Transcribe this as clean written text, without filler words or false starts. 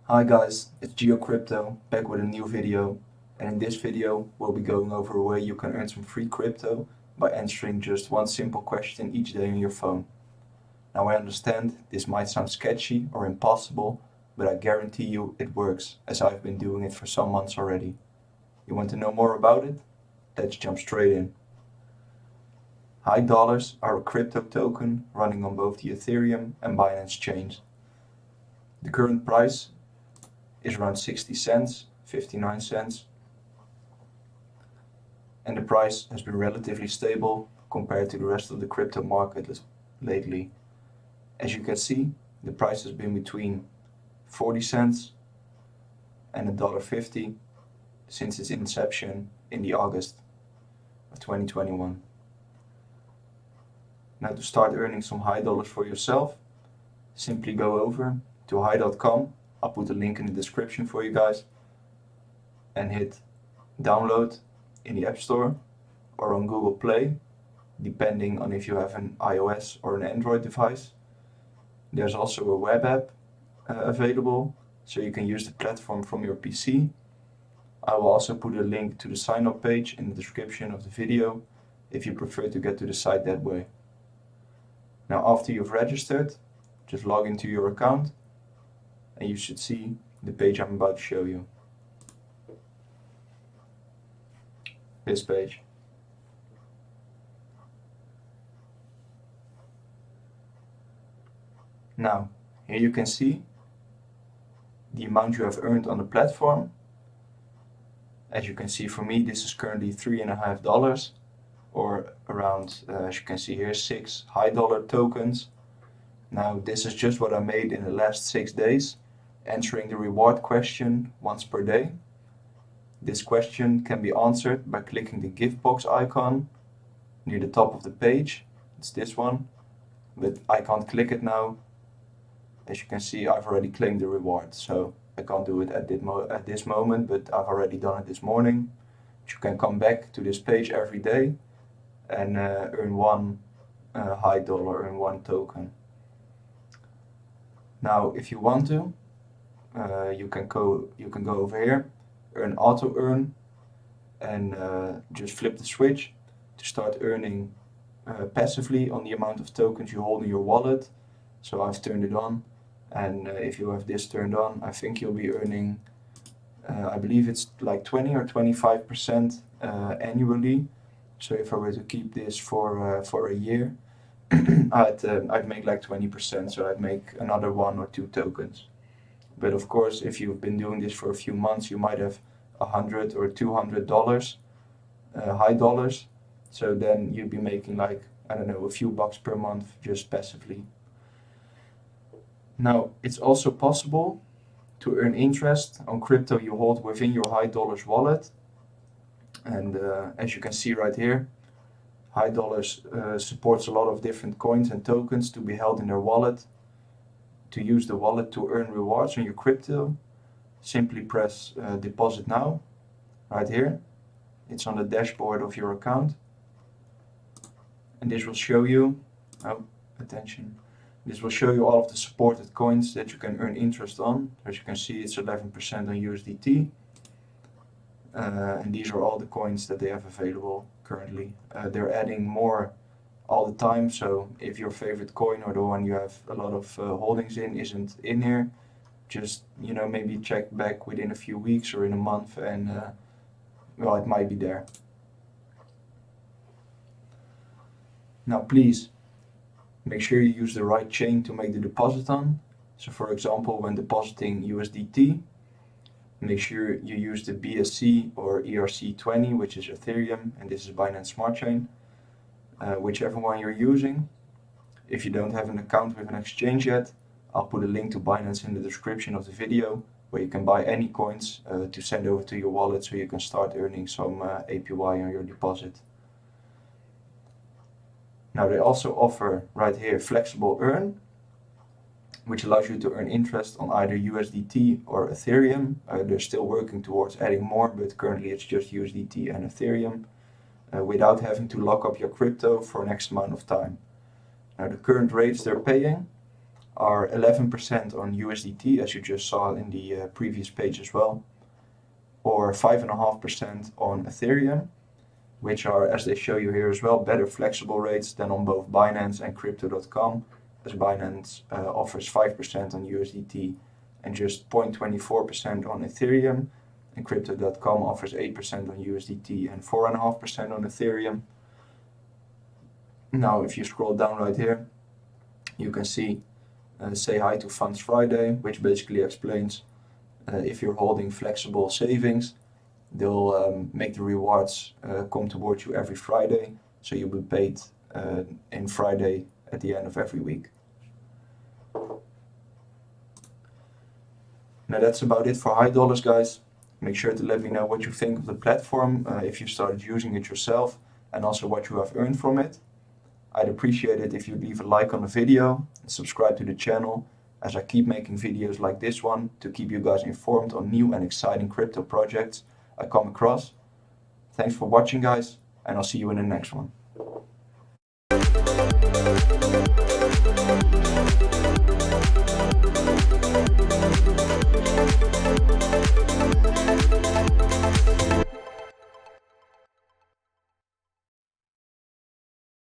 Hi guys, it's GeoCrypto back with a new video, and in this video we'll be going over a way you can earn some free crypto by answering just one simple question each day on your phone. Now I understand this might sound sketchy or impossible, but I guarantee you it works, as I've been doing it for some months already. You want to know more about it? Let's jump straight in. hiDollars are a crypto token running on both the Ethereum and Binance chains. The current price is around 60 cents, 59 cents, and the price has been relatively stable compared to the rest of the crypto market lately. As you can see, the price has been between 40 cents and $1.50 since its inception in the August of 2021. Now to start earning some hiDollars for yourself, simply go over to hi.com. I'll put a link in the description for you guys, and hit download in the App Store or on Google Play, depending on if you have an iOS or an Android device. There's also a web app available, so you can use the platform from your PC. I will also put a link to the sign up page in the description of the video if you prefer to get to the site that way. Now after you've registered, just log into your account and you should see the page I'm about to show you. This page. Now, here you can see the amount you have earned on the platform. As you can see, for me this is currently $3.50, or around, as you can see here, 6 hiDollar tokens. Now this is just what I made in the last 6 days, answering the reward question once per day. This question can be answered by clicking the gift box icon near the top of the page. It's this one, but I can't click it now. As you can see, I've already claimed the reward, so I can't do it at this moment, but I've already done it this morning. But you can come back to this page every day and earn one hiDollar, earn one token. Now, if you want to, you can go over here, earn auto earn, and just flip the switch to start earning passively on the amount of tokens you hold in your wallet. So I've turned it on, and if you have this turned on, I think you'll be earning, I believe it's like 20 or 25% annually. So if I were to keep this for a year, I'd make like 20%, so I'd make another 1 or 2 tokens. But of course, if you've been doing this for a few months, you might have $100 or $200 hiDollars. So then you'd be making like, I don't know, a few bucks per month just passively. Now, it's also possible to earn interest on crypto you hold within your hiDollars wallet. And as you can see right here, hiDollars supports a lot of different coins and tokens to be held in their wallet. To use the wallet to earn rewards on your crypto, simply press deposit now, right here. It's on the dashboard of your account. And this will show you, attention, this will show you all of the supported coins that you can earn interest on. As you can see, it's 11% on USDT. And these are all the coins that they have available currently. They're adding more all the time, so if your favorite coin or the one you have a lot of holdings in isn't in here, just maybe check back within a few weeks or in a month, and well, it might be there. Now please make sure you use the right chain to make the deposit on. So for example, when depositing USDT, make sure you use the BSC or ERC20, which is Ethereum, and this is Binance Smart Chain. Whichever one you're using. If you don't have an account with an exchange yet, I'll put a link to Binance in the description of the video, where you can buy any coins to send over to your wallet, so you can start earning some APY on your deposit. Now they also offer right here flexible earn, which allows you to earn interest on either USDT or Ethereum. They're still working towards adding more, but currently it's just USDT and Ethereum. Without having to lock up your crypto for an X amount of time. Now the current rates they're paying are 11% on USDT, as you just saw in the previous page as well, or 5.5% on Ethereum, which are, as they show you here as well, better flexible rates than on both Binance and Crypto.com, as Binance offers 5% on USDT and just 0.24% on Ethereum, and Crypto.com offers 8% on USDT and 4.5% on Ethereum. Now, if you scroll down right here, you can see say hi to Funds Friday, which basically explains if you're holding flexible savings, they'll make the rewards come towards you every Friday, so you'll be paid in Friday at the end of every week. Now that's about it for hiDollars, guys. Make sure to let me know what you think of the platform, if you started using it yourself, and also what you have earned from it. I'd appreciate it if you leave a like on the video and subscribe to the channel, as I keep making videos like this one to keep you guys informed on new and exciting crypto projects I come across. Thanks for watching, guys, and I'll see you in the next one.